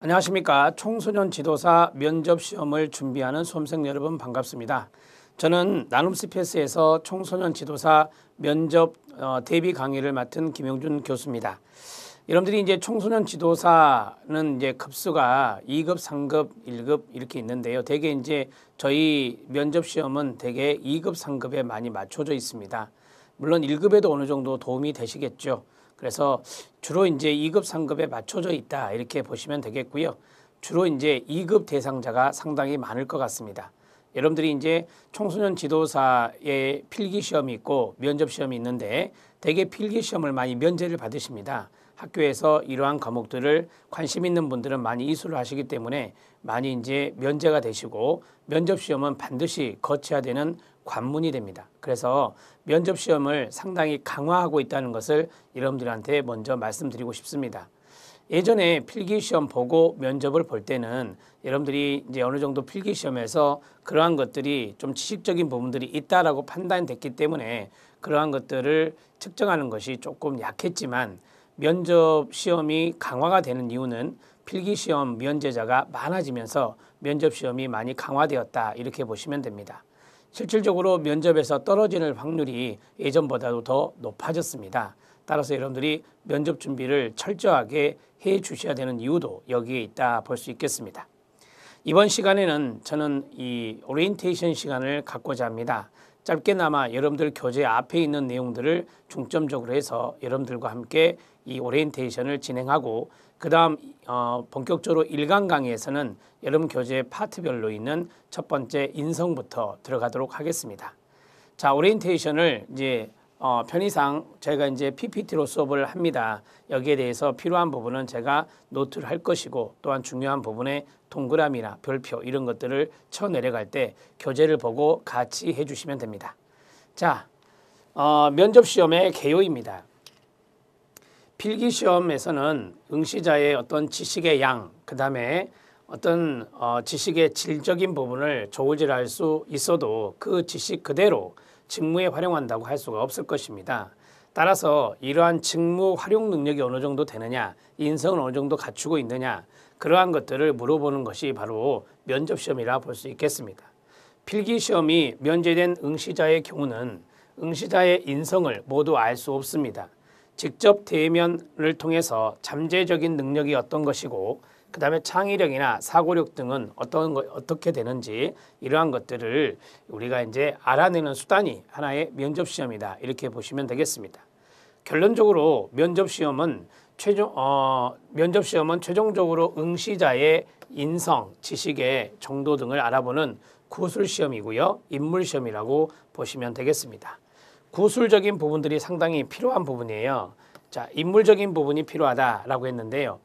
안녕하십니까. 청소년 지도사 면접 시험을 준비하는 수험생 여러분 반갑습니다. 저는 나눔 스페이스에서 청소년 지도사 면접 대비 강의를 맡은 김용준 교수입니다. 여러분들이 이제 청소년 지도사는 이제 급수가 2급, 3급, 1급 이렇게 있는데요. 대개 이제 저희 면접 시험은 대개 2급, 3급에 많이 맞춰져 있습니다. 물론 1급에도 어느 정도 도움이 되시겠죠. 그래서 주로 이제 2급, 3급에 맞춰져 있다 이렇게 보시면 되겠고요. 주로 이제 2급 대상자가 상당히 많을 것 같습니다. 여러분들이 이제 청소년 지도사의 필기 시험이 있고 면접 시험이 있는데 대개 필기 시험을 많이 면제를 받으십니다. 학교에서 이러한 과목들을 관심 있는 분들은 많이 이수를 하시기 때문에 많이 이제 면제가 되시고 면접 시험은 반드시 거쳐야 되는 관문이 됩니다. 그래서 면접 시험을 상당히 강화하고 있다는 것을 여러분들한테 먼저 말씀드리고 싶습니다. 예전에 필기 시험 보고 면접을 볼 때는 여러분들이 이제 어느 정도 필기 시험에서 그러한 것들이 좀 지식적인 부분들이 있다라고 판단됐기 때문에 그러한 것들을 측정하는 것이 조금 약했지만 면접 시험이 강화가 되는 이유는 필기 시험 면제자가 많아지면서 면접 시험이 많이 강화되었다 이렇게 보시면 됩니다. 실질적으로 면접에서 떨어지는 확률이 예전보다도 더 높아졌습니다. 따라서 여러분들이 면접 준비를 철저하게 해 주셔야 되는 이유도 여기에 있다 볼 수 있겠습니다. 이번 시간에는 저는 이 오리엔테이션 시간을 갖고자 합니다. 짧게나마 여러분들 교재 앞에 있는 내용들을 중점적으로 해서 여러분들과 함께 이 오리엔테이션을 진행하고 그 다음 본격적으로 1강 강의에서는 여러분 교재 파트별로 있는 첫 번째 인성부터 들어가도록 하겠습니다. 자, 오리엔테이션을 이제 편의상 저희가 이제 PPT로 수업을 합니다. 여기에 대해서 필요한 부분은 제가 노트를 할 것이고 또한 중요한 부분에 동그라미나 별표 이런 것들을 쳐 내려갈 때 교재를 보고 같이 해주시면 됩니다. 자, 면접 시험의 개요입니다. 필기시험에서는 응시자의 어떤 지식의 양, 그 다음에 어떤 지식의 질적인 부분을 조울질할 수 있어도 그 지식 그대로 직무에 활용한다고 할 수가 없을 것입니다. 따라서 이러한 직무 활용 능력이 어느 정도 되느냐, 인성은 어느 정도 갖추고 있느냐, 그러한 것들을 물어보는 것이 바로 면접시험이라 볼 수 있겠습니다. 필기시험이 면제된 응시자의 경우는 응시자의 인성을 모두 알 수 없습니다. 직접 대면을 통해서 잠재적인 능력이 어떤 것이고 그 다음에 창의력이나 사고력 등은 어떻게 되는지 이러한 것들을 우리가 이제 알아내는 수단이 하나의 면접시험이다 이렇게 보시면 되겠습니다. 결론적으로 면접시험은 최종적으로 응시자의 인성, 지식의 정도 등을 알아보는 구술시험이고요. 인물시험이라고 보시면 되겠습니다. 구술적인 부분들이 상당히 필요한 부분이에요. 자, 인물적인 부분이 필요하다라고 했는데요.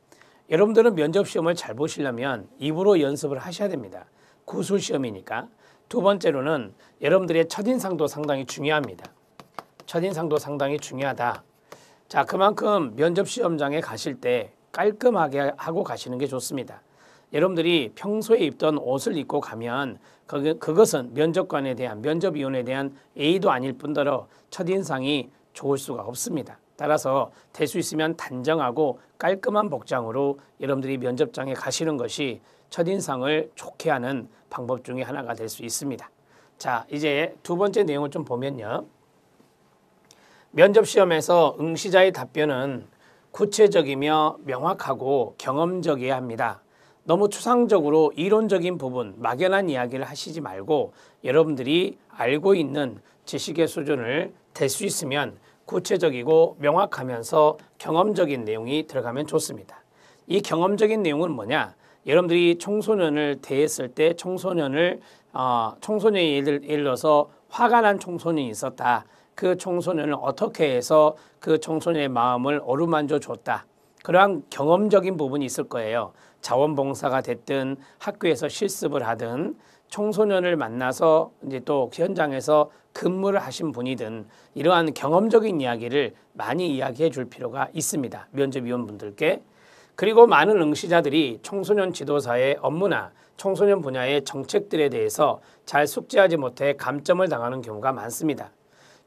여러분들은 면접시험을 잘 보시려면 입으로 연습을 하셔야 됩니다. 구술시험이니까. 두 번째로는 여러분들의 첫인상도 상당히 중요합니다. 첫인상도 상당히 중요하다. 자, 그만큼 면접시험장에 가실 때 깔끔하게 하고 가시는 게 좋습니다. 여러분들이 평소에 입던 옷을 입고 가면 그것은 면접위원에 대한 예의도 아닐 뿐더러 첫인상이 좋을 수가 없습니다. 따라서 될 수 있으면 단정하고 깔끔한 복장으로 여러분들이 면접장에 가시는 것이 첫인상을 좋게 하는 방법 중에 하나가 될 수 있습니다. 자, 이제 두 번째 내용을 좀 보면요. 면접시험에서 응시자의 답변은 구체적이며 명확하고 경험적이어야 합니다. 너무 추상적으로 이론적인 부분, 막연한 이야기를 하시지 말고 여러분들이 알고 있는 지식의 수준을 될 수 있으면 구체적이고 명확하면서 경험적인 내용이 들어가면 좋습니다. 이 경험적인 내용은 뭐냐? 여러분들이 청소년을 대했을 때 청소년이 예를 들어서 화가 난 청소년이 있었다. 그 청소년을 어떻게 해서 그 청소년의 마음을 어루만져 줬다. 그러한 경험적인 부분이 있을 거예요. 자원봉사가 됐든 학교에서 실습을 하든 청소년을 만나서 이제 또 현장에서 근무를 하신 분이든 이러한 경험적인 이야기를 많이 이야기해 줄 필요가 있습니다. 면접위원분들께. 그리고 많은 응시자들이 청소년 지도사의 업무나 청소년 분야의 정책들에 대해서 잘 숙지하지 못해 감점을 당하는 경우가 많습니다.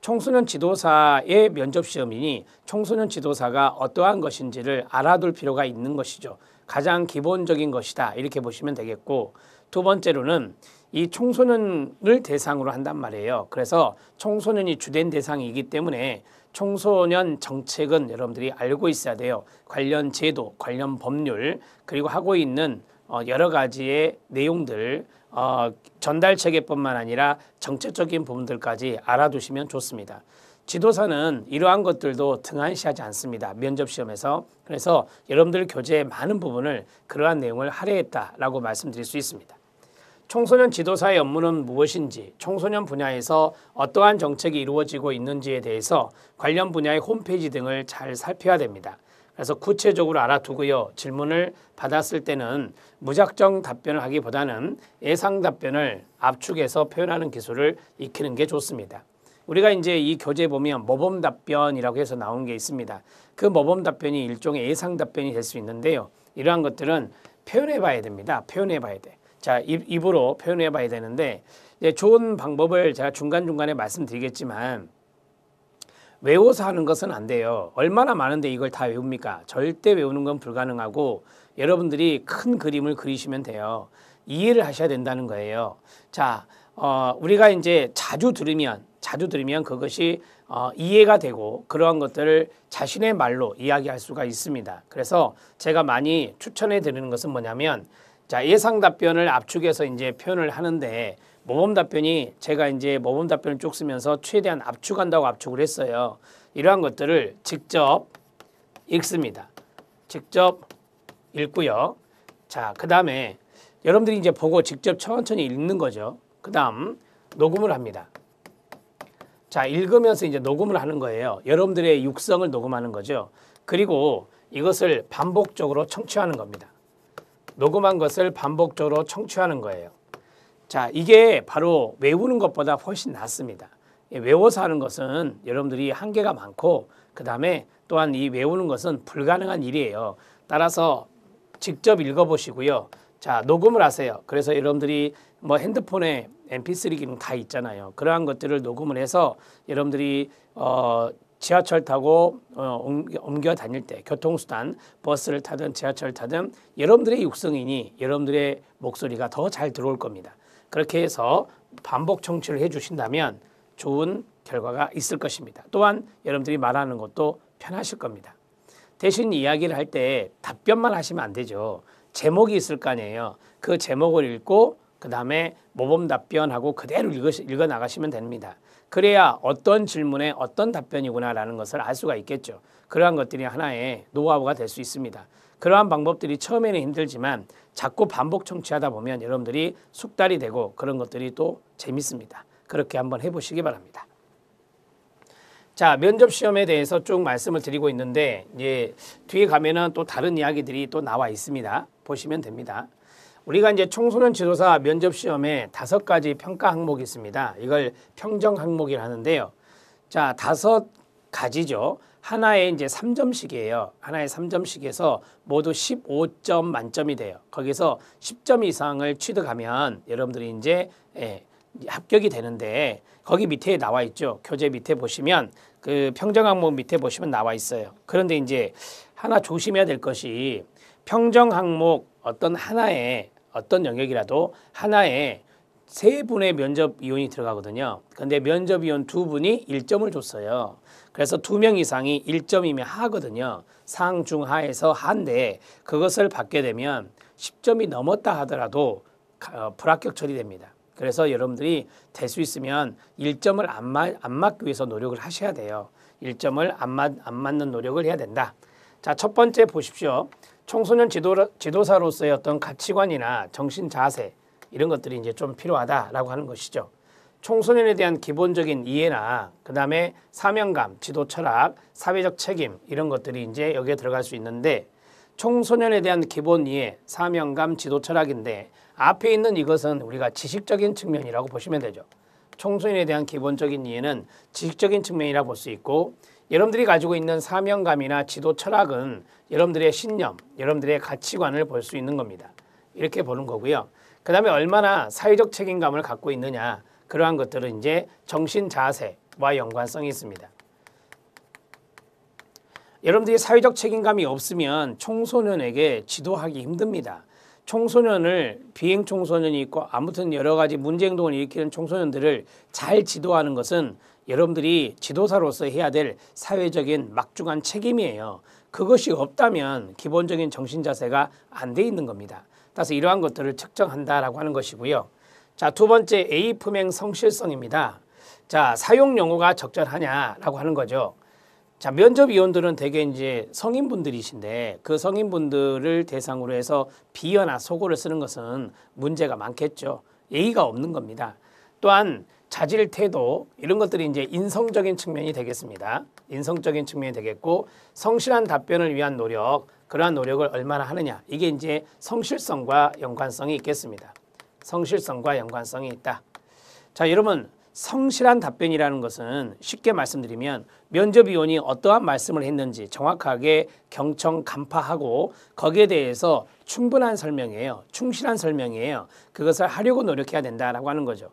청소년 지도사의 면접시험이니 청소년 지도사가 어떠한 것인지를 알아둘 필요가 있는 것이죠. 가장 기본적인 것이다. 이렇게 보시면 되겠고, 두 번째로는 이 청소년을 대상으로 한단 말이에요. 그래서 청소년이 주된 대상이기 때문에 청소년 정책은 여러분들이 알고 있어야 돼요. 관련 제도, 관련 법률, 그리고 하고 있는 여러 가지의 내용들, 전달 체계뿐만 아니라 정책적인 부분들까지 알아두시면 좋습니다. 지도사는 이러한 것들도 등한시하지 않습니다. 면접시험에서. 그래서 여러분들 교재의 많은 부분을 그러한 내용을 할애했다라고 말씀드릴 수 있습니다. 청소년 지도사의 업무는 무엇인지, 청소년 분야에서 어떠한 정책이 이루어지고 있는지에 대해서 관련 분야의 홈페이지 등을 잘 살펴야 됩니다. 그래서 구체적으로 알아두고요. 질문을 받았을 때는 무작정 답변을 하기보다는 예상 답변을 압축해서 표현하는 기술을 익히는 게 좋습니다. 우리가 이제 이 교재에 보면 모범 답변이라고 해서 나온 게 있습니다. 그 모범 답변이 일종의 예상 답변이 될 수 있는데요. 이러한 것들은 표현해 봐야 됩니다. 표현해 봐야 돼. 자, 입으로 표현해 봐야 되는데, 좋은 방법을 제가 중간중간에 말씀드리겠지만, 외워서 하는 것은 안 돼요. 얼마나 많은데 이걸 다 외웁니까? 절대 외우는 건 불가능하고, 여러분들이 큰 그림을 그리시면 돼요. 이해를 하셔야 된다는 거예요. 자, 우리가 이제 자주 들으면 그것이 이해가 되고, 그러한 것들을 자신의 말로 이야기할 수가 있습니다. 그래서 제가 많이 추천해 드리는 것은 뭐냐면, 자, 예상 답변을 압축해서 이제 표현을 하는데, 모범 답변이 제가 이제 모범 답변을 쭉 쓰면서 최대한 압축한다고 압축을 했어요. 이러한 것들을 직접 읽습니다. 직접 읽고요. 자, 그 다음에 여러분들이 이제 보고 직접 천천히 읽는 거죠. 그 다음 녹음을 합니다. 자, 읽으면서 이제 녹음을 하는 거예요. 여러분들의 육성을 녹음하는 거죠. 그리고 이것을 반복적으로 청취하는 겁니다. 녹음한 것을 반복적으로 청취하는 거예요. 자, 이게 바로 외우는 것보다 훨씬 낫습니다. 외워서 하는 것은 여러분들이 한계가 많고, 그 다음에 또한 이 외우는 것은 불가능한 일이에요. 따라서 직접 읽어보시고요. 자, 녹음을 하세요. 그래서 여러분들이 뭐 핸드폰에 mp3 기능 다 있잖아요. 그러한 것들을 녹음을 해서 여러분들이 지하철 타고 옮겨 다닐 때, 교통수단, 버스를 타든 지하철을 타든 여러분들의 육성이니 여러분들의 목소리가 더 잘 들어올 겁니다. 그렇게 해서 반복 청취를 해주신다면 좋은 결과가 있을 것입니다. 또한 여러분들이 말하는 것도 편하실 겁니다. 대신 이야기를 할 때 답변만 하시면 안 되죠. 제목이 있을 거 아니에요. 그 제목을 읽고 그 다음에 모범 답변하고 그대로 읽어 나가시면 됩니다. 그래야 어떤 질문에 어떤 답변이구나라는 것을 알 수가 있겠죠. 그러한 것들이 하나의 노하우가 될 수 있습니다. 그러한 방법들이 처음에는 힘들지만 자꾸 반복 청취하다 보면 여러분들이 숙달이 되고 그런 것들이 또 재밌습니다. 그렇게 한번 해보시기 바랍니다. 자, 면접 시험에 대해서 쭉 말씀을 드리고 있는데, 이제 뒤에 가면은 또 다른 이야기들이 또 나와 있습니다. 보시면 됩니다. 우리가 이제 청소년 지도사 면접 시험에 5가지 평가 항목이 있습니다. 이걸 평정 항목이라 하는데요. 자, 5가지죠. 하나에 이제 3점씩이에요. 하나에 3점씩에서 모두 15점 만점이 돼요. 거기서 10점 이상을 취득하면 여러분들이 이제 합격이 되는데, 거기 밑에 나와 있죠. 교재 밑에 보시면 그 평정 항목 밑에 보시면 나와 있어요. 그런데 이제 하나 조심해야 될 것이, 평정 항목 어떤 하나의 어떤 영역이라도 하나에 3분의 면접위원이 들어가거든요. 근데 면접위원 2분이 1점을 줬어요. 그래서 2명 이상이 1점이면 하거든요. 상, 중, 하에서 하인데 그것을 받게 되면 10점이 넘었다 하더라도 불합격 처리됩니다. 그래서 여러분들이 될 수 있으면 1점을 안 맞기 위해서 노력을 하셔야 돼요. 1점을 안 맞는 노력을 해야 된다. 자, 첫 번째 보십시오. 청소년 지도사로서의 어떤 가치관이나 정신 자세, 이런 것들이 이제 좀 필요하다라고 하는 것이죠. 청소년에 대한 기본적인 이해나 그 다음에 사명감, 지도 철학, 사회적 책임, 이런 것들이 이제 여기에 들어갈 수 있는데, 청소년에 대한 기본 이해, 사명감, 지도 철학인데 앞에 있는 이것은 우리가 지식적인 측면이라고 보시면 되죠. 청소년에 대한 기본적인 이해는 지식적인 측면이라 볼 수 있고, 여러분들이 가지고 있는 사명감이나 지도 철학은 여러분들의 신념, 여러분들의 가치관을 볼 수 있는 겁니다. 이렇게 보는 거고요. 그 다음에 얼마나 사회적 책임감을 갖고 있느냐, 그러한 것들은 이제 정신 자세와 연관성이 있습니다. 여러분들이 사회적 책임감이 없으면 청소년에게 지도하기 힘듭니다. 청소년을 비행 청소년이 있고 아무튼 여러 가지 문제 행동을 일으키는 청소년들을 잘 지도하는 것은 여러분들이 지도사로서 해야 될 사회적인 막중한 책임이에요. 그것이 없다면 기본적인 정신 자세가 안 돼 있는 겁니다. 따라서 이러한 것들을 측정한다라고 하는 것이고요. 자, 두 번째 A 품행 성실성입니다. 자, 사용 용어가 적절하냐라고 하는 거죠. 자, 면접위원들은 대개 이제 성인분들이신데 그 성인분들을 대상으로 해서 비어나 속어를 쓰는 것은 문제가 많겠죠. 예의가 없는 겁니다. 또한 자질, 태도 이런 것들이 이제 인성적인 측면이 되겠습니다. 인성적인 측면이 되겠고 성실한 답변을 위한 노력, 그러한 노력을 얼마나 하느냐 이게 이제 성실성과 연관성이 있겠습니다. 성실성과 연관성이 있다. 자, 여러분 성실한 답변이라는 것은 쉽게 말씀드리면 면접위원이 어떠한 말씀을 했는지 정확하게 경청 간파하고 거기에 대해서 충분한 설명이에요. 충실한 설명이에요. 그것을 하려고 노력해야 된다라고 하는 거죠.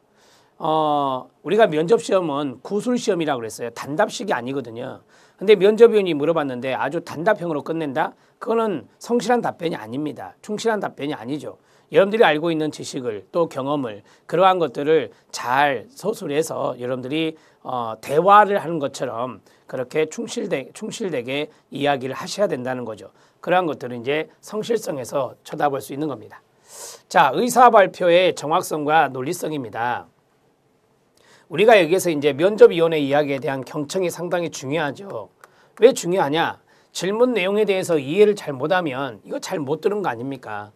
우리가 면접시험은 구술시험이라고 그랬어요. 단답식이 아니거든요. 근데 면접위원이 물어봤는데 아주 단답형으로 끝낸다? 그거는 성실한 답변이 아닙니다. 충실한 답변이 아니죠. 여러분들이 알고 있는 지식을 또 경험을 그러한 것들을 잘 서술해서 여러분들이 대화를 하는 것처럼 그렇게 충실되게 이야기를 하셔야 된다는 거죠. 그러한 것들은 이제 성실성에서 쳐다볼 수 있는 겁니다. 자, 의사 발표의 정확성과 논리성입니다. 우리가 여기에서 이제 면접위원회 이야기에 대한 경청이 상당히 중요하죠. 왜 중요하냐? 질문 내용에 대해서 이해를 잘 못하면 이거 잘 못 들은 거 아닙니까?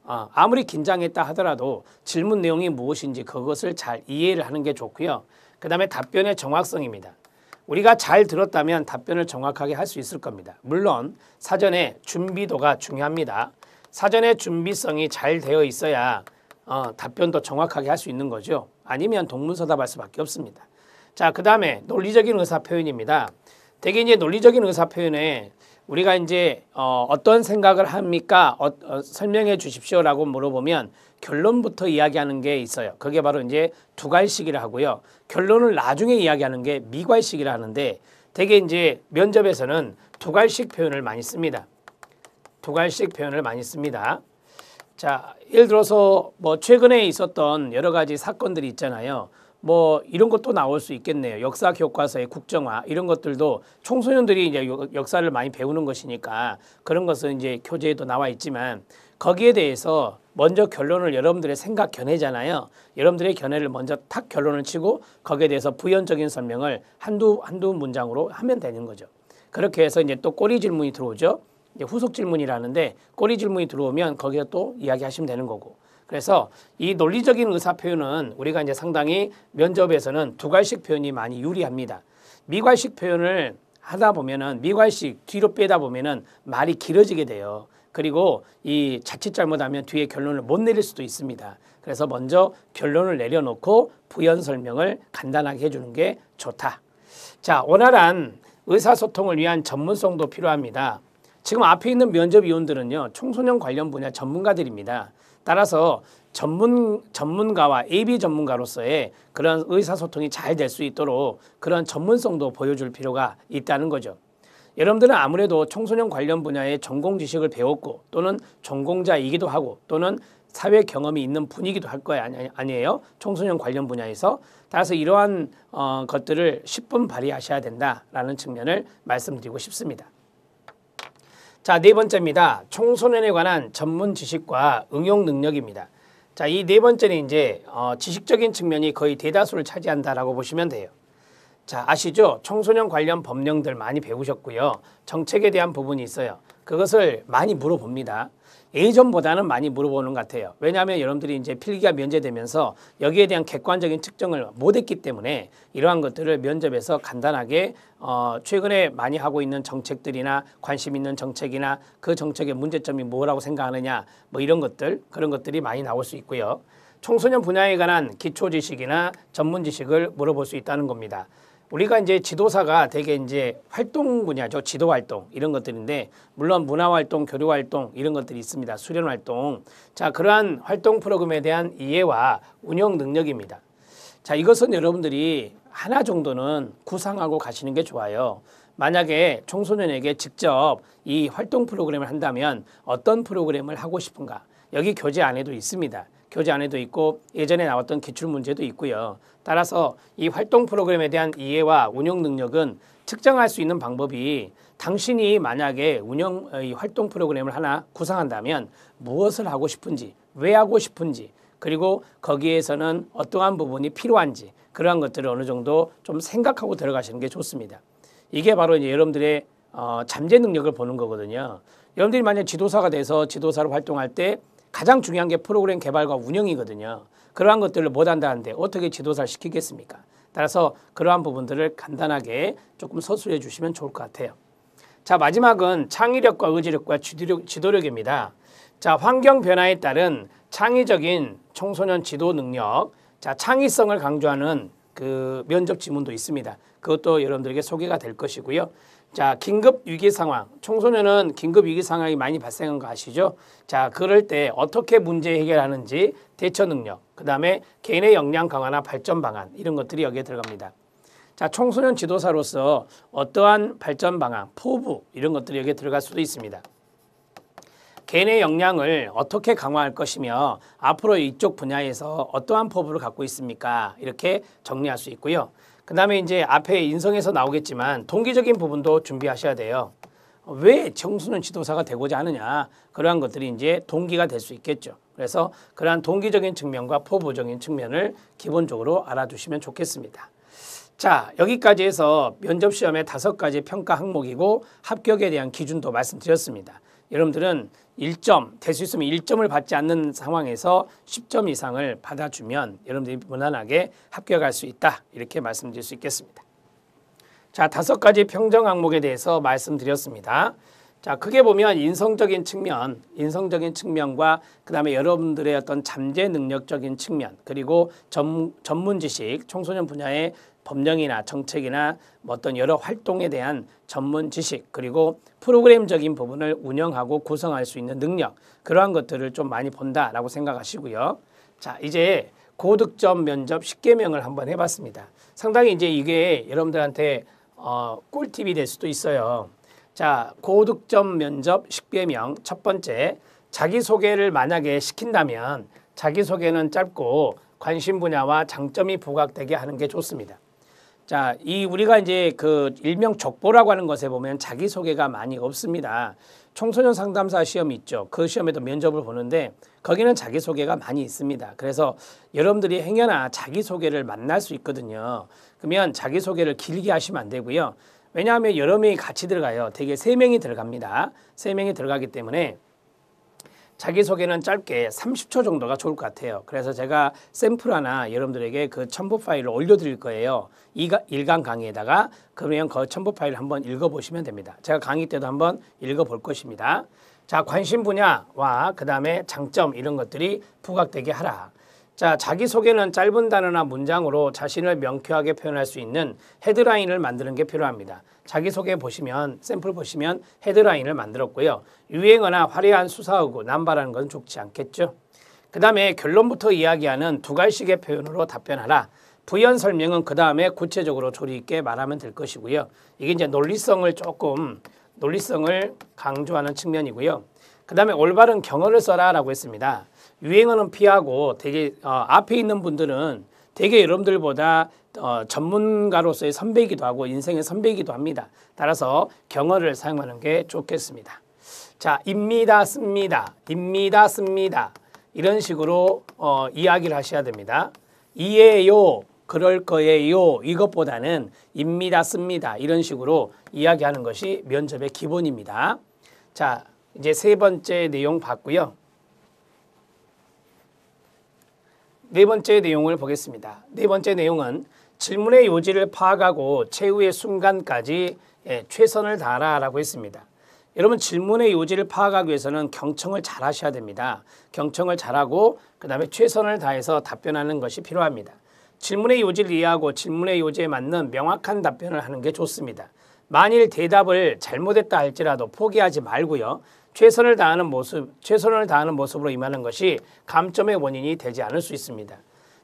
아무리 긴장했다 하더라도 질문 내용이 무엇인지 그것을 잘 이해를 하는 게 좋고요. 그 다음에 답변의 정확성입니다. 우리가 잘 들었다면 답변을 정확하게 할 수 있을 겁니다. 물론 사전에 준비도가 중요합니다. 사전에 준비성이 잘 되어 있어야 답변도 정확하게 할 수 있는 거죠. 아니면 동문서답할 수밖에 없습니다. 자, 그 다음에 논리적인 의사 표현입니다. 대개 이제 논리적인 의사 표현에 우리가 이제 어떤 생각을 합니까? 설명해 주십시오라고 물어보면 결론부터 이야기하는 게 있어요. 그게 바로 이제 두괄식이라 하고요. 결론을 나중에 이야기하는 게 미괄식이라 하는데 대개 이제 면접에서는 두괄식 표현을 많이 씁니다. 두괄식 표현을 많이 씁니다. 자, 예를 들어서 뭐 최근에 있었던 여러 가지 사건들이 있잖아요. 뭐 이런 것도 나올 수 있겠네요. 역사 교과서의 국정화 이런 것들도 청소년들이 이제 역사를 많이 배우는 것이니까 그런 것은 이제 교재에도 나와 있지만 거기에 대해서 먼저 결론을 여러분들의 생각 견해잖아요. 여러분들의 견해를 먼저 탁 결론을 치고 거기에 대해서 부연적인 설명을 한두 문장으로 하면 되는 거죠. 그렇게 해서 이제 또 꼬리 질문이 들어오죠. 이제 후속 질문이라는데 꼬리 질문이 들어오면 거기서 또 이야기하시면 되는 거고. 그래서 이 논리적인 의사 표현은 우리가 이제 상당히 면접에서는 두괄식 표현이 많이 유리합니다. 미괄식 표현을 하다 보면은 미괄식 뒤로 빼다 보면은 말이 길어지게 돼요. 그리고 이 자칫 잘못하면 뒤에 결론을 못 내릴 수도 있습니다. 그래서 먼저 결론을 내려놓고 부연 설명을 간단하게 해주는 게 좋다. 자, 원활한 의사소통을 위한 전문성도 필요합니다. 지금 앞에 있는 면접위원들은요, 청소년 관련 분야 전문가들입니다. 따라서 전문가와 AV 전문가로서의 그런 의사소통이 잘 될 수 있도록 그런 전문성도 보여줄 필요가 있다는 거죠. 여러분들은 아무래도 청소년 관련 분야의 전공 지식을 배웠고 또는 전공자이기도 하고 또는 사회 경험이 있는 분이기도 할 거예요. 아니에요? 청소년 관련 분야에서. 따라서 이러한 것들을 10분 발휘하셔야 된다라는 측면을 말씀드리고 싶습니다. 자, 네 번째입니다. 청소년에 관한 전문 지식과 응용 능력입니다. 자, 이 네 번째는 이제 지식적인 측면이 거의 대다수를 차지한다라고 보시면 돼요. 자, 아시죠? 청소년 관련 법령들 많이 배우셨고요. 정책에 대한 부분이 있어요. 그것을 많이 물어봅니다. 예전보다는 많이 물어보는 것 같아요. 왜냐하면 여러분들이 이제 필기가 면제되면서 여기에 대한 객관적인 측정을 못했기 때문에 이러한 것들을 면접에서 간단하게 최근에 많이 하고 있는 정책들이나 관심 있는 정책이나 그 정책의 문제점이 뭐라고 생각하느냐 뭐 이런 것들 그런 것들이 많이 나올 수 있고요. 청소년 분야에 관한 기초 지식이나 전문 지식을 물어볼 수 있다는 겁니다. 우리가 이제 지도사가 되게 이제 활동 분야죠. 지도 활동 이런 것들인데 물론 문화 활동, 교류 활동 이런 것들이 있습니다. 수련 활동. 자, 그러한 활동 프로그램에 대한 이해와 운영 능력입니다. 자, 이것은 여러분들이 하나 정도는 구상하고 가시는 게 좋아요. 만약에 청소년에게 직접 이 활동 프로그램을 한다면 어떤 프로그램을 하고 싶은가? 여기 교재 안에도 있습니다. 교재 안에도 있고 예전에 나왔던 기출문제도 있고요. 따라서 이 활동 프로그램에 대한 이해와 운영 능력은 측정할 수 있는 방법이 당신이 만약에 이 활동 프로그램을 하나 구상한다면 무엇을 하고 싶은지, 왜 하고 싶은지, 그리고 거기에서는 어떠한 부분이 필요한지 그러한 것들을 어느 정도 좀 생각하고 들어가시는 게 좋습니다. 이게 바로 이제 여러분들의 잠재 능력을 보는 거거든요. 여러분들이 만약 지도사가 돼서 지도사로 활동할 때 가장 중요한 게 프로그램 개발과 운영이거든요. 그러한 것들을 못 한다는데 어떻게 지도사를 시키겠습니까? 따라서 그러한 부분들을 간단하게 조금 서술해 주시면 좋을 것 같아요. 자, 마지막은 창의력과 의지력과 지도력입니다. 자, 환경 변화에 따른 창의적인 청소년 지도 능력, 자, 창의성을 강조하는 그 면접 지문도 있습니다. 그것도 여러분들에게 소개가 될 것이고요. 자, 긴급 위기 상황. 청소년은 긴급 위기 상황이 많이 발생한 거 아시죠? 자, 그럴 때 어떻게 문제 해결하는지 대처 능력, 그다음에 개인의 역량 강화나 발전 방안 이런 것들이 여기에 들어갑니다. 자, 청소년 지도사로서 어떠한 발전 방안, 포부 이런 것들이 여기에 들어갈 수도 있습니다. 개인의 역량을 어떻게 강화할 것이며 앞으로 이쪽 분야에서 어떠한 포부를 갖고 있습니까? 이렇게 정리할 수 있고요. 그 다음에 이제 앞에 인성에서 나오겠지만 동기적인 부분도 준비하셔야 돼요. 왜 청소년 지도사가 되고자 하느냐? 그러한 것들이 이제 동기가 될 수 있겠죠. 그래서 그러한 동기적인 측면과 포부적인 측면을 기본적으로 알아두시면 좋겠습니다. 자, 여기까지 해서 면접시험의 5가지 평가 항목이고 합격에 대한 기준도 말씀드렸습니다. 여러분들은 1점, 될 수 있으면 1점을 받지 않는 상황에서 10점 이상을 받아주면 여러분들이 무난하게 합격할 수 있다. 이렇게 말씀드릴 수 있겠습니다. 자, 5가지 평정 항목에 대해서 말씀드렸습니다. 자, 크게 보면 인성적인 측면과 그다음에 여러분들의 어떤 잠재 능력적인 측면, 그리고 전문 지식, 청소년 분야의 법령이나 정책이나 어떤 여러 활동에 대한 전문 지식, 그리고 프로그램적인 부분을 운영하고 구성할 수 있는 능력, 그러한 것들을 좀 많이 본다라고 생각하시고요. 자, 이제 고득점 면접 10개명을 한번 해봤습니다. 상당히 이제 이게 여러분들한테 꿀팁이 될 수도 있어요. 자, 고득점 면접 10개명. 첫 번째, 자기소개를 만약에 시킨다면 자기소개는 짧고 관심 분야와 장점이 부각되게 하는 게 좋습니다. 자, 우리가 이제 그 일명 족보라고 하는 것에 보면 자기소개가 많이 없습니다. 청소년 상담사 시험이 있죠. 그 시험에도 면접을 보는데 거기는 자기소개가 많이 있습니다. 그래서 여러분들이 행여나 자기소개를 만날 수 있거든요. 그러면 자기소개를 길게 하시면 안 되고요. 왜냐하면 여러 명이 같이 들어가요. 대개 3명이 들어갑니다. 3명이 들어가기 때문에 자기소개는 짧게 30초 정도가 좋을 것 같아요. 그래서 제가 샘플 하나 여러분들에게 그 첨부 파일을 올려드릴 거예요. 일강 강의에다가. 그러면 그 첨부 파일을 한번 읽어보시면 됩니다. 제가 강의 때도 한번 읽어볼 것입니다. 자, 관심 분야와 그 다음에 장점 이런 것들이 부각되게 하라. 자, 자기소개는 짧은 단어나 문장으로 자신을 명쾌하게 표현할 수 있는 헤드라인을 만드는 게 필요합니다. 자기소개 보시면, 샘플 보시면 헤드라인을 만들었고요. 유행어나 화려한 수사어구, 남발하는 건 좋지 않겠죠. 그 다음에 결론부터 이야기하는 2갈식의 표현으로 답변하라. 부연 설명은 그 다음에 구체적으로 조리 있게 말하면 될 것이고요. 이게 이제 논리성을 강조하는 측면이고요. 그 다음에 올바른 경어를 써라라고 했습니다. 유행어는 피하고 되게 앞에 있는 분들은 되게 여러분들보다 전문가로서의 선배이기도 하고 인생의 선배이기도 합니다. 따라서 경어를 사용하는 게 좋겠습니다. 자, 입니다, 씁니다, 입니다, 씁니다 이런 식으로 이야기를 하셔야 됩니다. 이에요, 그럴 거예요 이것보다는 입니다, 씁니다 이런 식으로 이야기하는 것이 면접의 기본입니다. 자, 이제 3번째 내용 봤고요. 4번째 내용을 보겠습니다. 4번째 내용은 질문의 요지를 파악하고 최후의 순간까지 최선을 다하라라고 했습니다. 여러분, 질문의 요지를 파악하기 위해서는 경청을 잘 하셔야 됩니다. 경청을 잘하고 그 다음에 최선을 다해서 답변하는 것이 필요합니다. 질문의 요지를 이해하고 질문의 요지에 맞는 명확한 답변을 하는 게 좋습니다. 만일 대답을 잘못했다 할지라도 포기하지 말고요. 최선을 다하는 모습으로 임하는 것이 감점의 원인이 되지 않을 수 있습니다.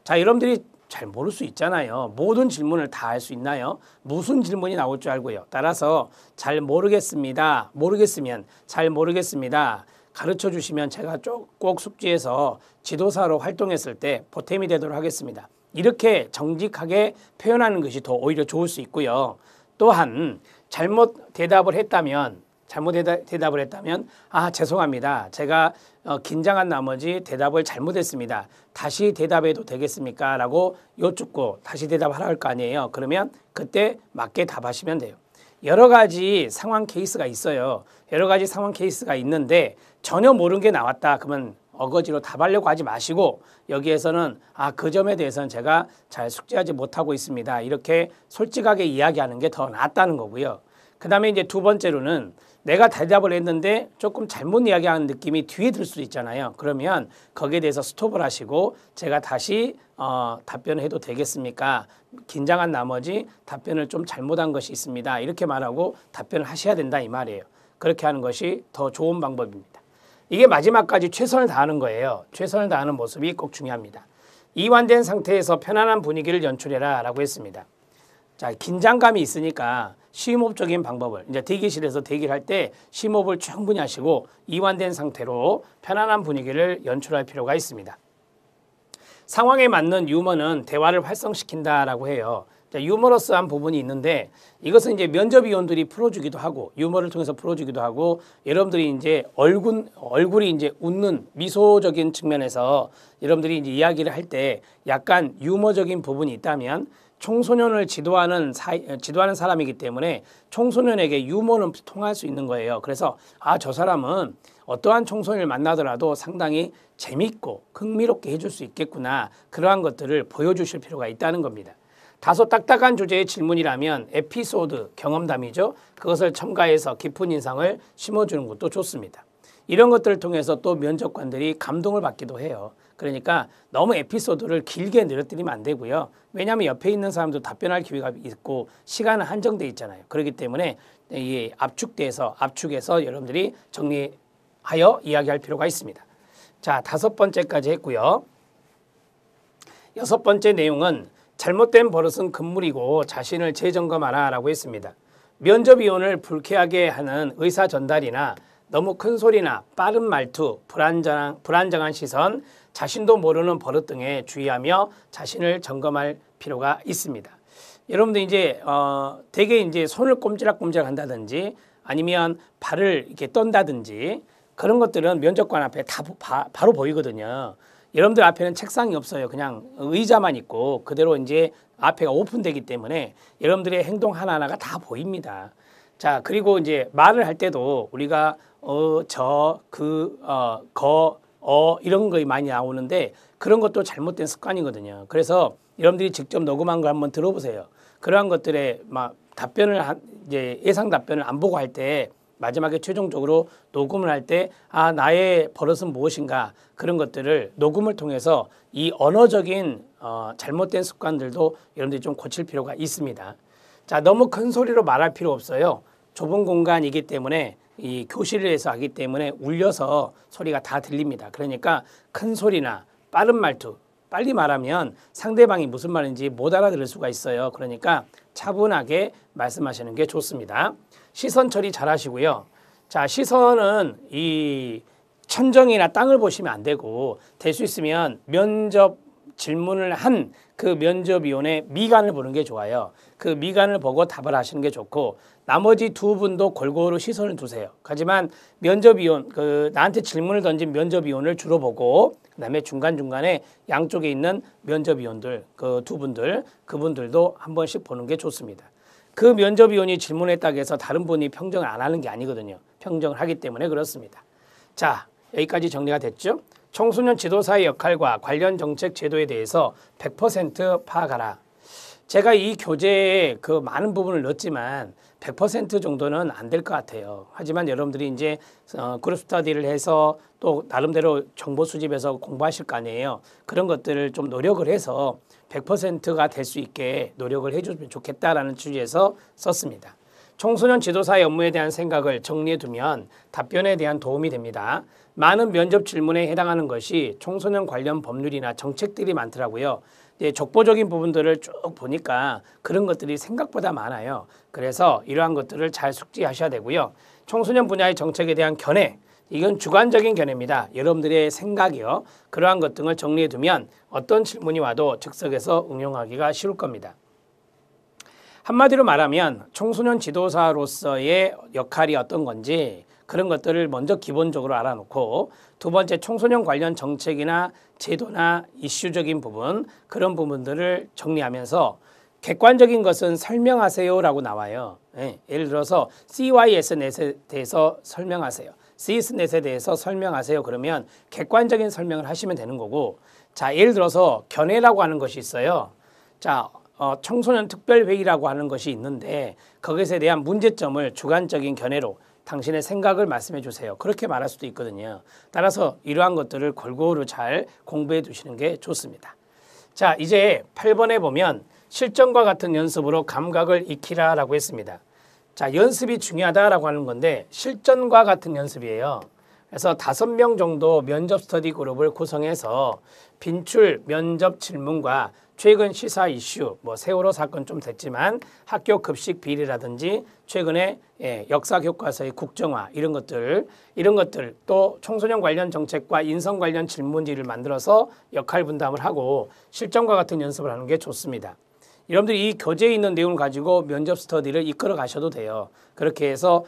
자, 여러분들이 잘 모를 수 있잖아요. 모든 질문을 다 할 수 있나요? 무슨 질문이 나올 줄 알고요. 따라서 잘 모르겠습니다. 모르겠으면 잘 모르겠습니다. 가르쳐 주시면 제가 꼭 숙지해서 지도사로 활동했을 때 보탬이 되도록 하겠습니다. 이렇게 정직하게 표현하는 것이 더 오히려 좋을 수 있고요. 또한 잘못 대답을 했다면 아, 죄송합니다. 제가 긴장한 나머지 대답을 잘못했습니다. 다시 대답해도 되겠습니까? 라고 여쭙고 다시 대답하라 할 거 아니에요. 그러면 그때 맞게 답하시면 돼요. 여러 가지 상황 케이스가 있어요. 여러 가지 상황 케이스가 있는데 전혀 모르는 게 나왔다. 그러면 어거지로 답하려고 하지 마시고 여기에서는 아, 그 점에 대해서는 제가 잘 숙지하지 못하고 있습니다. 이렇게 솔직하게 이야기하는 게 더 낫다는 거고요. 그 다음에 이제 두 번째로는 내가 대답을 했는데 조금 잘못 이야기하는 느낌이 뒤에 들 수도 있잖아요. 그러면 거기에 대해서 스톱을 하시고 제가 다시 답변을 해도 되겠습니까? 긴장한 나머지 답변을 좀 잘못한 것이 있습니다. 이렇게 말하고 답변을 하셔야 된다 이 말이에요. 그렇게 하는 것이 더 좋은 방법입니다. 이게 마지막까지 최선을 다하는 거예요. 최선을 다하는 모습이 꼭 중요합니다. 이완된 상태에서 편안한 분위기를 연출해라 라고 했습니다. 자, 긴장감이 있으니까 심호흡적인 방법을 이제 대기실에서 대기를 할 때 심호흡을 충분히 하시고 이완된 상태로 편안한 분위기를 연출할 필요가 있습니다. 상황에 맞는 유머는 대화를 활성시킨다라고 해요. 자, 유머러스한 부분이 있는데 이것은 이제 면접위원들이 풀어주기도 하고 유머를 통해서 풀어주기도 하고 여러분들이 이제 얼굴이 이제 웃는 미소적인 측면에서 여러분들이 이제 이야기를 할 때 약간 유머적인 부분이 있다면 청소년을 지도하는 사람이기 때문에 청소년에게 유머는 통할 수 있는 거예요. 그래서 아, 저 사람은 어떠한 청소년을 만나더라도 상당히 재밌고 흥미롭게 해줄 수 있겠구나. 그러한 것들을 보여주실 필요가 있다는 겁니다. 다소 딱딱한 주제의 질문이라면 에피소드, 경험담이죠. 그것을 첨가해서 깊은 인상을 심어주는 것도 좋습니다. 이런 것들을 통해서 또 면접관들이 감동을 받기도 해요. 그러니까 너무 에피소드를 길게 늘어뜨리면 안 되고요. 왜냐하면 옆에 있는 사람도 답변할 기회가 있고 시간은 한정돼 있잖아요. 그렇기 때문에 이 압축해서 여러분들이 정리하여 이야기할 필요가 있습니다. 자, 5번째까지 했고요. 6번째 내용은 잘못된 버릇은 금물이고 자신을 재점검하라 라고 했습니다. 면접위원을 불쾌하게 하는 의사 전달이나 너무 큰 소리나 빠른 말투, 불안정한 시선, 자신도 모르는 버릇 등에 주의하며 자신을 점검할 필요가 있습니다. 여러분들 이제 되게 이제 손을 꼼지락꼼지락 한다든지 아니면 발을 이렇게 떤다든지 그런 것들은 면접관 앞에 다 바로 보이거든요. 여러분들 앞에는 책상이 없어요. 그냥 의자만 있고 그대로 이제 앞에가 오픈되기 때문에 여러분들의 행동 하나하나가 다 보입니다. 자, 그리고 이제 말을 할 때도 우리가 이런 거이 많이 나오는데 그런 것도 잘못된 습관이거든요. 그래서 여러분들이 직접 녹음한 걸 한번 들어보세요. 그러한 것들에 막 이제 예상 답변을 안 보고 할 때 마지막에 최종적으로 녹음을 할 때 아, 나의 버릇은 무엇인가 그런 것들을 녹음을 통해서 이 언어적인 잘못된 습관들도 여러분들이 좀 고칠 필요가 있습니다. 자, 너무 큰 소리로 말할 필요 없어요. 좁은 공간이기 때문에 이 교실에서 하기 때문에 울려서 소리가 다 들립니다. 그러니까 큰 소리나 빠른 말투, 빨리 말하면 상대방이 무슨 말인지 못 알아들을 수가 있어요. 그러니까 차분하게 말씀하시는 게 좋습니다. 시선 처리 잘 하시고요. 자, 시선은 이 천정이나 땅을 보시면 안 되고 될 수 있으면 면접 질문을 한 그 면접위원의 미간을 보는 게 좋아요. 그 미간을 보고 답을 하시는 게 좋고 나머지 두 분도 골고루 시선을 두세요. 하지만 면접위원, 나한테 질문을 던진 면접위원을 주로 보고 그다음에 중간중간에 양쪽에 있는 면접위원들, 그 두 분들, 그분들도 한 번씩 보는 게 좋습니다. 그 면접위원이 질문했다고 해서 다른 분이 평정을 안 하는 게 아니거든요. 평정을 하기 때문에 그렇습니다. 자, 여기까지 정리가 됐죠? 청소년 지도사의 역할과 관련 정책 제도에 대해서 100% 파악하라. 제가 이 교재에 그 많은 부분을 넣었지만 100% 정도는 안 될 것 같아요. 하지만 여러분들이 이제 그룹 스터디를 해서 또 나름대로 정보 수집해서 공부하실 거 아니에요. 그런 것들을 좀 노력을 해서 100%가 될 수 있게 노력을 해주면 좋겠다라는 취지에서 썼습니다. 청소년 지도사의 업무에 대한 생각을 정리해 두면 답변에 대한 도움이 됩니다. 많은 면접 질문에 해당하는 것이 청소년 관련 법률이나 정책들이 많더라고요. 족보적인 부분들을 쭉 보니까 그런 것들이 생각보다 많아요. 그래서 이러한 것들을 잘 숙지하셔야 되고요. 청소년 분야의 정책에 대한 견해, 이건 주관적인 견해입니다. 여러분들의 생각이요. 그러한 것 등을 정리해 두면 어떤 질문이 와도 즉석에서 응용하기가 쉬울 겁니다. 한마디로 말하면 청소년 지도사로서의 역할이 어떤 건지 그런 것들을 먼저 기본적으로 알아놓고, 두 번째 청소년 관련 정책이나 제도나 이슈적인 부분, 그런 부분들을 정리하면서 객관적인 것은 설명하세요라고 나와요. 예를 들어서 CYS넷에 대해서 설명하세요. CS넷에 대해서 설명하세요. 그러면 객관적인 설명을 하시면 되는 거고, 자, 예를 들어서 견해라고 하는 것이 있어요. 자, 청소년 특별회의라고 하는 것이 있는데 거기에 대한 문제점을 주관적인 견해로 당신의 생각을 말씀해 주세요. 그렇게 말할 수도 있거든요. 따라서 이러한 것들을 골고루 잘 공부해 두시는 게 좋습니다. 자, 이제 8번에 보면 실전과 같은 연습으로 감각을 익히라라고 했습니다. 자, 연습이 중요하다라고 하는 건데 실전과 같은 연습이에요. 그래서 5명 정도 면접 스터디 그룹을 구성해서 빈출 면접 질문과 최근 시사 이슈, 세월호 사건 좀 됐지만 학교 급식 비리라든지 최근에 역사 교과서의 국정화 이런 것들 또 청소년 관련 정책과 인성 관련 질문지를 만들어서 역할 분담을 하고 실전과 같은 연습을 하는 게 좋습니다. 여러분들이 이 교재에 있는 내용을 가지고 면접 스터디를 이끌어 가셔도 돼요. 그렇게 해서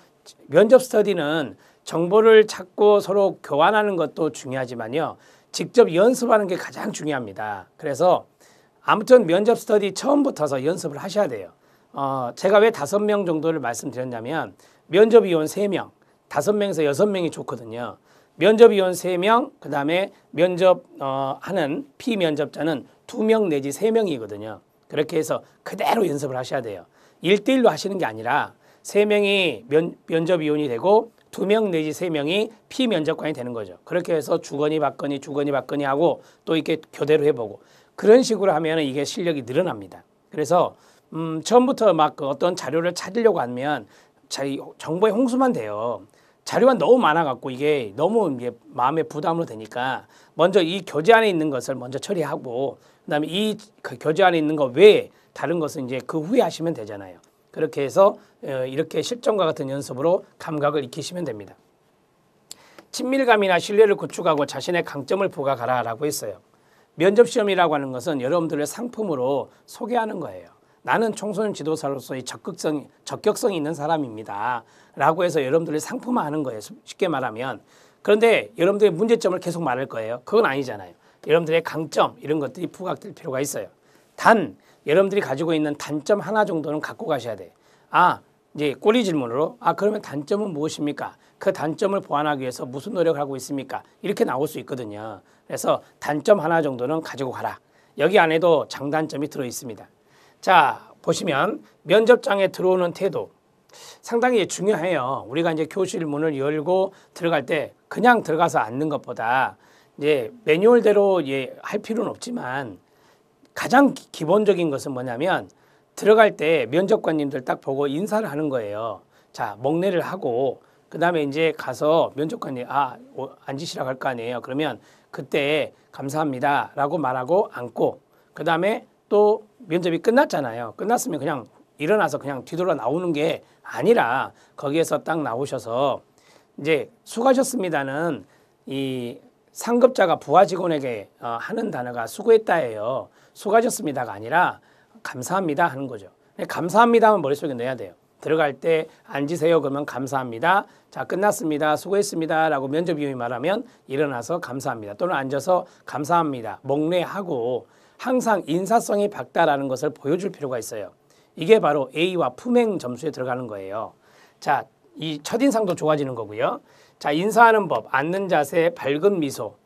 면접 스터디는 정보를 찾고 서로 교환하는 것도 중요하지만요. 직접 연습하는 게 가장 중요합니다. 그래서 아무튼 면접 스터디 처음부터서 연습을 하셔야 돼요. 제가 왜 5명 정도를 말씀드렸냐면 면접위원 3명, 5명에서 6명이 좋거든요. 면접위원 3명, 그 다음에 면접 하는 피면접자는 2명 내지 3명이거든요. 그렇게 해서 그대로 연습을 하셔야 돼요. 1대1로 하시는 게 아니라 3명이 면접위원이 되고 2명 내지 3명이 피면접관이 되는 거죠. 그렇게 해서 주거니 받거니 하고 또 이렇게 교대로 해보고 그런 식으로 하면 이게 실력이 늘어납니다. 그래서 처음부터 막 어떤 자료를 찾으려고 하면 정보의 홍수만 돼요. 자료가 너무 많아갖고 이게 너무 마음에 부담으로 되니까 먼저 이 교재 안에 있는 것을 먼저 처리하고 그다음에 이 교재 안에 있는 거 외에 다른 것은 이제 그 후에 하시면 되잖아요. 그렇게 해서 이렇게 실전과 같은 연습으로 감각을 익히시면 됩니다. 친밀감이나 신뢰를 구축하고 자신의 강점을 부각하라라고 했어요. 면접시험이라고 하는 것은 여러분들의 상품으로 소개하는 거예요. 나는 청소년 지도사로서의 적격성이 있는 사람입니다. 라고 해서 여러분들의 상품화하는 거예요. 쉽게 말하면. 그런데 여러분들의 문제점을 계속 말할 거예요. 그건 아니잖아요. 여러분들의 강점 이런 것들이 부각될 필요가 있어요. 단 여러분들이 가지고 있는 단점 하나 정도는 갖고 가셔야 돼요. 이제 꼬리 질문으로 그러면 단점은 무엇입니까? 그 단점을 보완하기 위해서 무슨 노력을 하고 있습니까? 이렇게 나올 수 있거든요. 그래서 단점 하나 정도는 가지고 가라. 여기 안에도 장단점이 들어 있습니다. 자, 보시면 면접장에 들어오는 태도 상당히 중요해요. 우리가 이제 교실 문을 열고 들어갈 때 그냥 들어가서 앉는 것보다 이제 매뉴얼대로 할 필요는 없지만 가장 기본적인 것은 뭐냐면 들어갈 때 면접관님들 딱 보고 인사를 하는 거예요. 자, 목례를 하고 그 다음에 이제 가서 면접관님 앉으시라고 할 거 아니에요. 그러면 그때 감사합니다 라고 말하고 앉고 그 다음에 또 면접이 끝났잖아요. 끝났으면 그냥 일어나서 그냥 뒤돌아 나오는 게 아니라 거기에서 딱 나오셔서 이제 수고하셨습니다는 이 상급자가 부하 직원에게 하는 단어가 수고했다예요. 수고하셨습니다가 아니라 감사합니다 하는 거죠. 감사합니다만 머릿속에 넣어야 돼요. 들어갈 때 앉으세요 그러면 감사합니다. 자, 끝났습니다. 수고했습니다 라고 면접위원이 말하면 일어나서 감사합니다. 또는 앉아서 감사합니다. 목례하고 항상 인사성이 밝다라는 것을 보여줄 필요가 있어요. 이게 바로 A와 품행 점수에 들어가는 거예요. 자, 이 첫인상도 좋아지는 거고요. 자, 인사하는 법, 앉는 자세, 밝은 미소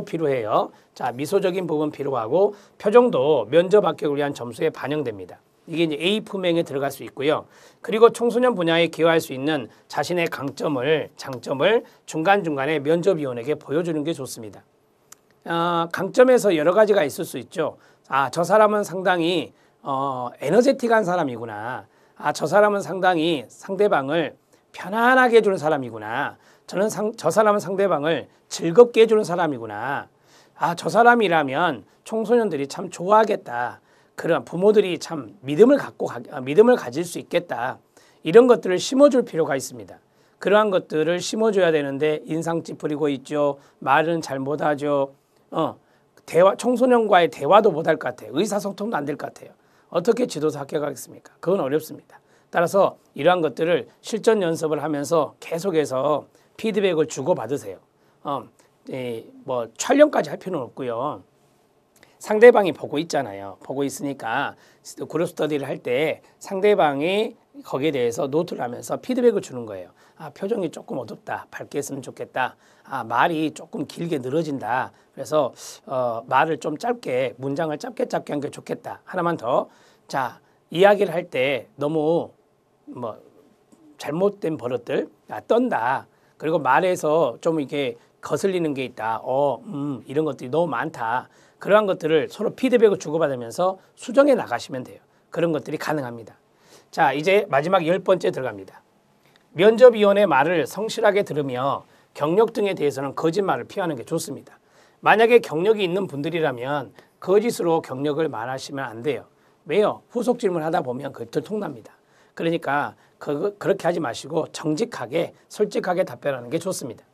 필요해요. 자, 미소적인 부분 필요하고 표정도 면접 합격을 위한 점수에 반영됩니다. 이게 이제 A 품행에 들어갈 수 있고요. 그리고 청소년 분야에 기여할 수 있는 자신의 장점을 중간중간에 면접위원에게 보여주는 게 좋습니다. 강점에서 여러 가지가 있을 수 있죠. 저 사람은 상당히 에너제틱한 사람이구나. 아, 저 사람은 상당히 상대방을 편안하게 해주는 사람이구나. 저 사람은 상대방을 즐겁게 해주는 사람이구나. 아, 저 사람이라면 청소년들이 참 좋아하겠다. 그런 부모들이 참 믿음을 가질 수 있겠다. 이런 것들을 심어줄 필요가 있습니다. 그러한 것들을 심어줘야 되는데 인상 찌푸리고 있죠. 말은 잘 못하죠. 청소년과의 대화도 못할 것 같아요. 의사소통도 안 될 것 같아요. 어떻게 지도사 합격하겠습니까? 그건 어렵습니다. 따라서 이러한 것들을 실전 연습을 하면서 계속해서 피드백을 주고받으세요. 뭐 촬영까지 할 필요는 없고요. 상대방이 보고 있잖아요. 보고 있으니까 그룹 스터디를 할 때 상대방이 거기에 대해서 노트를 하면서 피드백을 주는 거예요. 아, 표정이 조금 어둡다. 밝게 했으면 좋겠다. 아, 말이 조금 길게 늘어진다. 그래서 말을 좀 짧게, 문장을 짧게 한 게 좋겠다. 하나만 더. 자, 이야기를 할 때 너무 뭐 잘못된 버릇들, 떤다. 그리고 말에서 좀 이게 거슬리는 게 있다. 이런 것들이 너무 많다. 그러한 것들을 서로 피드백을 주고받으면서 수정해 나가시면 돼요. 그런 것들이 가능합니다. 자, 이제 마지막 10번째 들어갑니다. 면접위원의 말을 성실하게 들으며 경력 등에 대해서는 거짓말을 피하는 게 좋습니다. 만약에 경력이 있는 분들이라면 거짓으로 경력을 말하시면 안 돼요. 왜요? 후속 질문하다 보면 그게 들통납니다. 그러니까 그렇게 하지 마시고 정직하게 솔직하게 답변하는 게 좋습니다.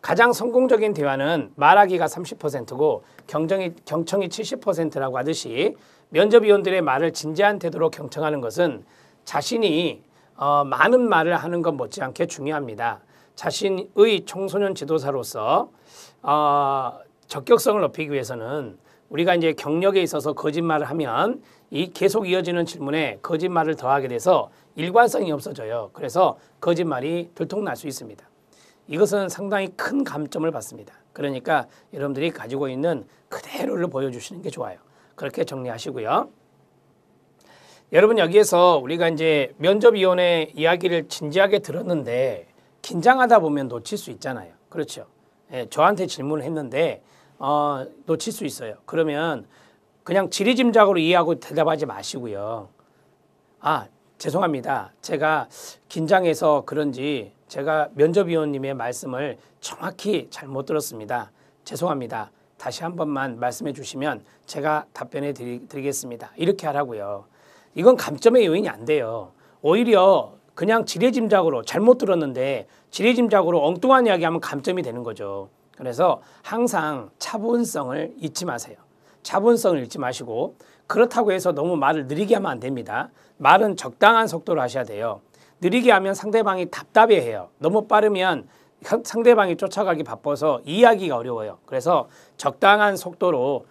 가장 성공적인 대화는 말하기가 30%고 경청이 70%라고 하듯이 면접위원들의 말을 진지한 태도로 경청하는 것은 자신이 많은 말을 하는 것 못지않게 중요합니다. 자신의 청소년 지도사로서 적격성을 높이기 위해서는 우리가 이제 경력에 있어서 거짓말을 하면 계속 이어지는 질문에 거짓말을 더하게 돼서 일관성이 없어져요. 그래서 거짓말이 들통날 수 있습니다. 이것은 상당히 큰 감점을 받습니다. 그러니까 여러분들이 가지고 있는 그대로를 보여주시는 게 좋아요. 그렇게 정리하시고요. 여러분, 여기에서 우리가 이제 면접위원회 이야기를 진지하게 들었는데 긴장하다 보면 놓칠 수 있잖아요. 그렇죠. 예, 저한테 질문을 했는데 놓칠 수 있어요. 그러면 그냥 지리짐작으로 이해하고 대답하지 마시고요. 아, 죄송합니다. 제가 긴장해서 그런지 제가 면접위원님의 말씀을 정확히 잘못 들었습니다. 죄송합니다. 다시 한 번만 말씀해 주시면 제가 답변해 드리겠습니다. 이렇게 하라고요. 이건 감점의 요인이 안 돼요. 오히려 그냥 지레짐작으로 잘못 들었는데 지레짐작으로 엉뚱한 이야기하면 감점이 되는 거죠. 그래서 항상 차분성을 잊지 마세요. 차분성을 잃지 마시고, 그렇다고 해서 너무 말을 느리게 하면 안 됩니다. 말은 적당한 속도로 하셔야 돼요. 느리게 하면 상대방이 답답해해요. 너무 빠르면 상대방이 쫓아가기 바빠서 이해하기가 어려워요. 그래서 적당한 속도로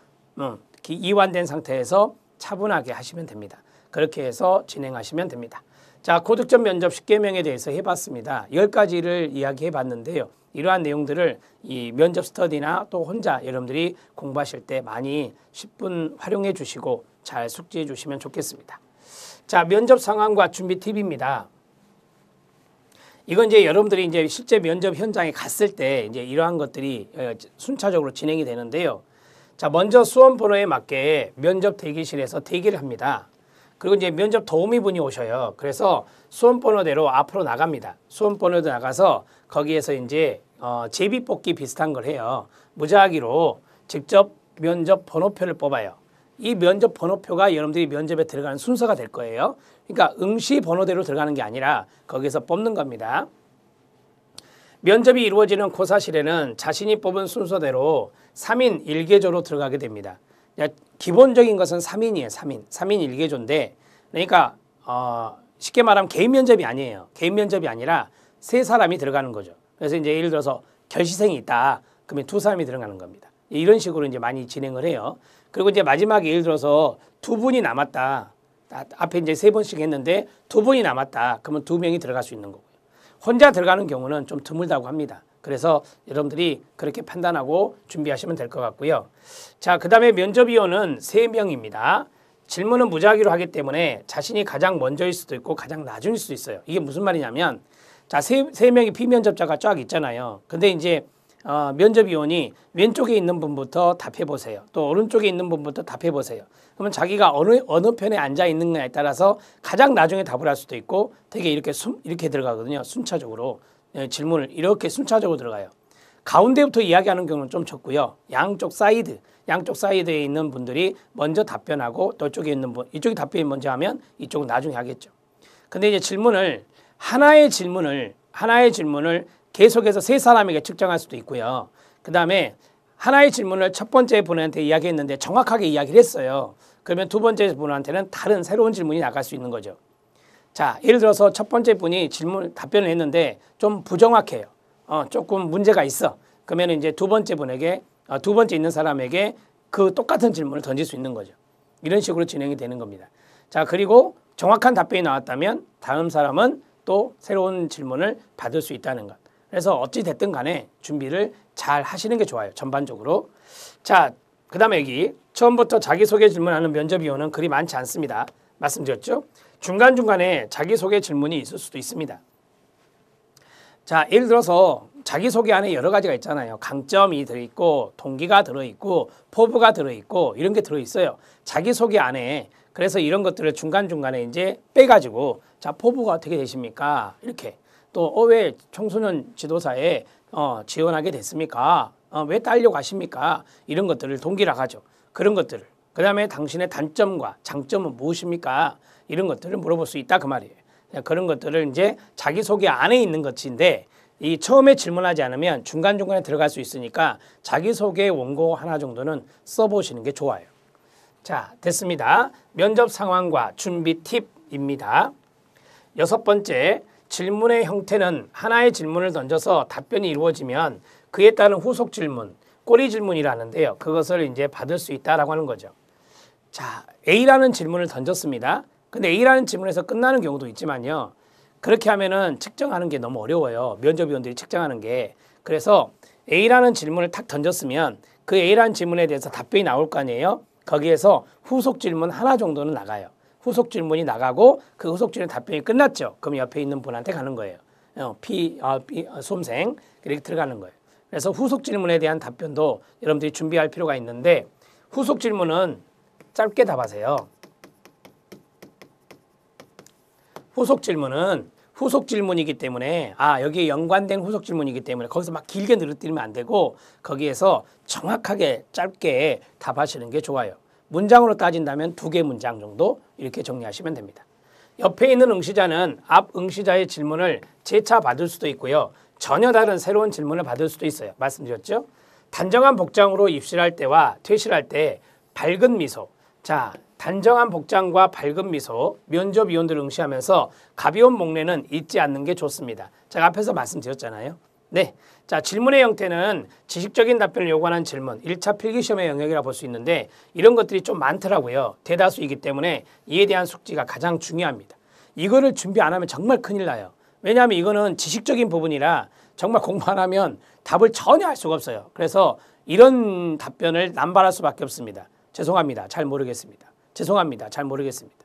이완된 상태에서 차분하게 하시면 됩니다. 그렇게 해서 진행하시면 됩니다. 자, 고득점 면접 10개명에 대해서 해봤습니다. 10가지를 이야기해 봤는데요. 이러한 내용들을 이 면접 스터디나 또 혼자 여러분들이 공부하실 때 많이 10분 활용해 주시고 잘 숙지해 주시면 좋겠습니다. 자, 면접 상황과 준비 팁입니다. 이건 이제 여러분들이 이제 실제 면접 현장에 갔을 때 이제 이러한 것들이 순차적으로 진행이 되는데요. 자, 먼저 수험 번호에 맞게 면접 대기실에서 대기를 합니다. 그리고 이제 면접 도우미분이 오셔요. 그래서 수험 번호대로 앞으로 나갑니다. 수험 번호도 나가서 거기에서 이제 제비뽑기 비슷한 걸 해요. 무작위로 직접 면접 번호표를 뽑아요. 이 면접 번호표가 여러분들이 면접에 들어가는 순서가 될 거예요. 그러니까 응시 번호대로 들어가는 게 아니라 거기서 뽑는 겁니다. 면접이 이루어지는 고사실에는 자신이 뽑은 순서대로 3인 1개조로 들어가게 됩니다. 기본적인 것은 3인이에요. 3인 1개조인데, 그러니까 쉽게 말하면 개인 면접이 아니에요. 개인 면접이 아니라 세 사람이 들어가는 거죠. 그래서 이제 예를 들어서 결시생이 있다. 그러면 두 사람이 들어가는 겁니다. 이런 식으로 이제 많이 진행을 해요. 그리고 이제 마지막에 예를 들어서 두 분이 남았다. 앞에 이제 세 번씩 했는데 두 분이 남았다. 그러면 두 명이 들어갈 수 있는 거고요. 혼자 들어가는 경우는 좀 드물다고 합니다. 그래서 여러분들이 그렇게 판단하고 준비하시면 될 것 같고요. 자, 그 다음에 면접위원은 3명입니다. 질문은 무작위로 하기 때문에 자신이 가장 먼저일 수도 있고 가장 나중일 수도 있어요. 이게 무슨 말이냐면, 자, 세 명이 피면접자가 쫙 있잖아요. 근데 이제 면접위원이 왼쪽에 있는 분부터 답해 보세요. 또 오른쪽에 있는 분부터 답해 보세요. 그러면 자기가 어느 편에 앉아 있는가에 따라서 가장 나중에 답을 할 수도 있고 되게 이렇게 들어가거든요. 순차적으로 질문을 이렇게 순차적으로 들어가요. 가운데부터 이야기하는 경우는 좀 적고요. 양쪽 사이드에 있는 분들이 먼저 답변하고 또 이쪽에 있는 분, 이쪽이 답변이 먼저 하면 이쪽은 나중에 하겠죠. 근데 이제 하나의 질문을 계속해서 세 사람에게 측정할 수도 있고요. 그 다음에 하나의 질문을 첫 번째 분한테 이야기했는데 정확하게 이야기를 했어요. 그러면 두 번째 분한테는 다른 새로운 질문이 나갈 수 있는 거죠. 자, 예를 들어서 첫 번째 분이 답변을 했는데 좀 부정확해요. 조금 문제가 있어. 그러면 이제 두 번째 있는 사람에게 그 똑같은 질문을 던질 수 있는 거죠. 이런 식으로 진행이 되는 겁니다. 자, 그리고 정확한 답변이 나왔다면 다음 사람은 또 새로운 질문을 받을 수 있다는 것. 그래서 어찌 됐든 간에 준비를 잘 하시는 게 좋아요. 전반적으로. 자, 그 다음에 여기 처음부터 자기소개 질문하는 면접위원은 그리 많지 않습니다. 말씀드렸죠? 중간중간에 자기소개 질문이 있을 수도 있습니다. 자, 예를 들어서 자기소개 안에 여러 가지가 있잖아요. 강점이 들어있고 동기가 들어있고 포부가 들어있고 이런 게 들어있어요. 자기소개 안에. 그래서 이런 것들을 중간중간에 이제 빼가지고 자, 포부가 어떻게 되십니까? 이렇게 또 왜 청소년 지도사에 지원하게 됐습니까? 왜 따려고 하십니까? 이런 것들을 동기라 하죠. 그런 것들을. 그 다음에 당신의 단점과 장점은 무엇입니까? 이런 것들을 물어볼 수 있다 그 말이에요. 그런 것들을 이제 자기소개 안에 있는 것인데 이 처음에 질문하지 않으면 중간중간에 들어갈 수 있으니까 자기소개 원고 하나 정도는 써보시는 게 좋아요. 자, 됐습니다. 면접 상황과 준비 팁입니다. 6번째, 질문의 형태는 하나의 질문을 던져서 답변이 이루어지면 그에 따른 후속 질문, 꼬리 질문이라는데요. 그것을 이제 받을 수 있다라고 하는 거죠. 자, A라는 질문을 던졌습니다. 근데 A라는 질문에서 끝나는 경우도 있지만요. 그렇게 하면은 측정하는 게 너무 어려워요. 면접위원들이 측정하는 게. 그래서 A라는 질문을 탁 던졌으면 그 A라는 질문에 대해서 답변이 나올 거 아니에요. 거기에서 후속 질문 하나 정도는 나가요. 후속 질문이 나가고 그 후속 질문 답변이 끝났죠. 그럼 옆에 있는 분한테 가는 거예요. 수험생 이렇게 들어가는 거예요. 그래서 후속 질문에 대한 답변도 여러분들이 준비할 필요가 있는데 후속 질문은 짧게 답하세요. 후속 질문이기 때문에 여기에 연관된 후속 질문이기 때문에 거기서 막 길게 늘어뜨리면 안 되고 거기에서 정확하게 짧게 답하시는 게 좋아요. 문장으로 따진다면 2개 문장 정도 이렇게 정리하시면 됩니다. 옆에 있는 응시자는 앞 응시자의 질문을 재차 받을 수도 있고요. 전혀 다른 새로운 질문을 받을 수도 있어요. 말씀드렸죠? 단정한 복장으로 입실할 때와 퇴실할 때 밝은 미소. 자, 단정한 복장과 밝은 미소, 면접위원들 응시하면서 가벼운 목례는 잊지 않는 게 좋습니다. 제가 앞에서 말씀드렸잖아요. 네, 자, 질문의 형태는 지식적인 답변을 요구하는 질문, 1차 필기시험의 영역이라 볼 수 있는데 이런 것들이 좀 많더라고요. 대다수이기 때문에 이에 대한 숙지가 가장 중요합니다. 이거를 준비 안 하면 정말 큰일 나요. 왜냐하면 이거는 지식적인 부분이라 정말 공부 안 하면 답을 전혀 할 수가 없어요. 그래서 이런 답변을 남발할 수밖에 없습니다. 죄송합니다. 잘 모르겠습니다. 죄송합니다. 잘 모르겠습니다.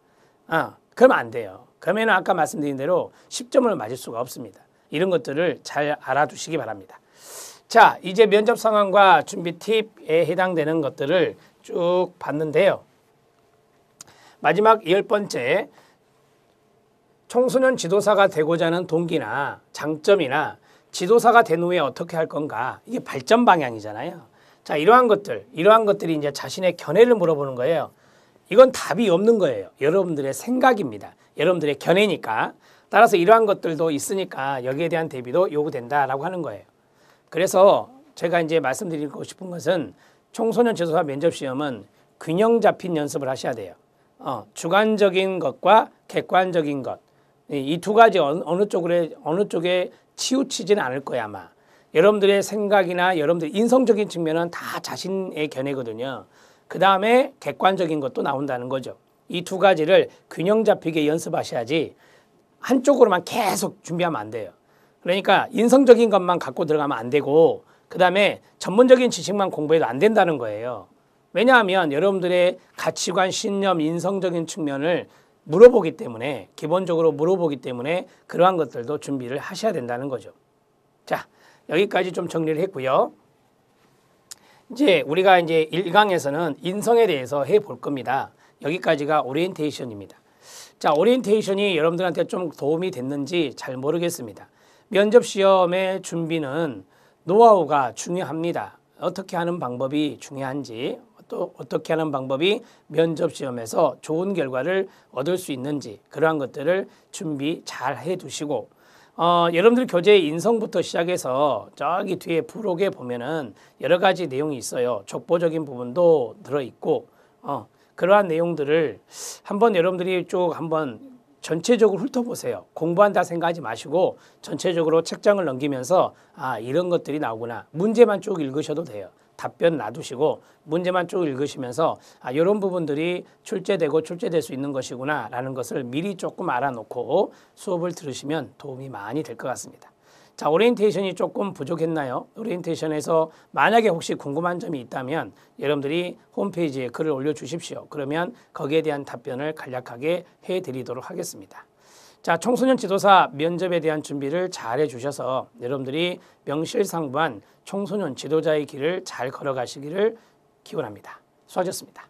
그러면 안 돼요. 그러면 아까 말씀드린 대로 10점을 맞을 수가 없습니다. 이런 것들을 잘 알아두시기 바랍니다. 자, 이제 면접 상황과 준비 팁에 해당되는 것들을 쭉 봤는데요. 마지막 10번째, 청소년 지도사가 되고자 하는 동기나 장점이나 지도사가 된 후에 어떻게 할 건가, 이게 발전 방향이잖아요. 자, 이러한 것들이 이제 자신의 견해를 물어보는 거예요. 이건 답이 없는 거예요. 여러분들의 생각입니다. 여러분들의 견해니까. 따라서 이러한 것들도 있으니까 여기에 대한 대비도 요구된다라고 하는 거예요. 그래서 제가 이제 말씀드리고 싶은 것은 청소년 지도사 면접 시험은 균형 잡힌 연습을 하셔야 돼요. 주관적인 것과 객관적인 것. 이 두 가지 어느 쪽에 치우치지는 않을 거야, 아마. 여러분들의 생각이나 여러분들의 인성적인 측면은 다 자신의 견해거든요. 그 다음에 객관적인 것도 나온다는 거죠. 이 두 가지를 균형 잡히게 연습하셔야지 한쪽으로만 계속 준비하면 안 돼요. 그러니까 인성적인 것만 갖고 들어가면 안 되고 그 다음에 전문적인 지식만 공부해도 안 된다는 거예요. 왜냐하면 여러분들의 가치관, 신념, 인성적인 측면을 물어보기 때문에 기본적으로 물어보기 때문에 그러한 것들도 준비를 하셔야 된다는 거죠. 자, 여기까지 좀 정리를 했고요. 이제 우리가 이제 1강에서는 인성에 대해서 해볼 겁니다. 여기까지가 오리엔테이션입니다. 자, 오리엔테이션이 여러분들한테 좀 도움이 됐는지 잘 모르겠습니다. 면접 시험의 준비는 노하우가 중요합니다. 어떻게 하는 방법이 중요한지, 또 어떻게 하는 방법이 면접 시험에서 좋은 결과를 얻을 수 있는지, 그러한 것들을 준비 잘 해두시고, 여러분들 교재 인성부터 시작해서 저기 뒤에 부록에 보면은 여러 가지 내용이 있어요. 족보적인 부분도 들어있고, 그러한 내용들을 한번 여러분들이 쭉 한번 전체적으로 훑어보세요. 공부한다 생각하지 마시고 전체적으로 책장을 넘기면서 이런 것들이 나오구나. 문제만 쭉 읽으셔도 돼요. 답변 놔두시고 문제만 쭉 읽으시면서 이런 부분들이 출제되고 출제될 수 있는 것이구나 라는 것을 미리 조금 알아놓고 수업을 들으시면 도움이 많이 될 것 같습니다. 자, 오리엔테이션이 조금 부족했나요? 오리엔테이션에서 만약에 혹시 궁금한 점이 있다면 여러분들이 홈페이지에 글을 올려주십시오. 그러면 거기에 대한 답변을 간략하게 해드리도록 하겠습니다. 자, 청소년 지도사 면접에 대한 준비를 잘 해주셔서 여러분들이 명실상부한 청소년 지도자의 길을 잘 걸어가시기를 기원합니다. 수고하셨습니다.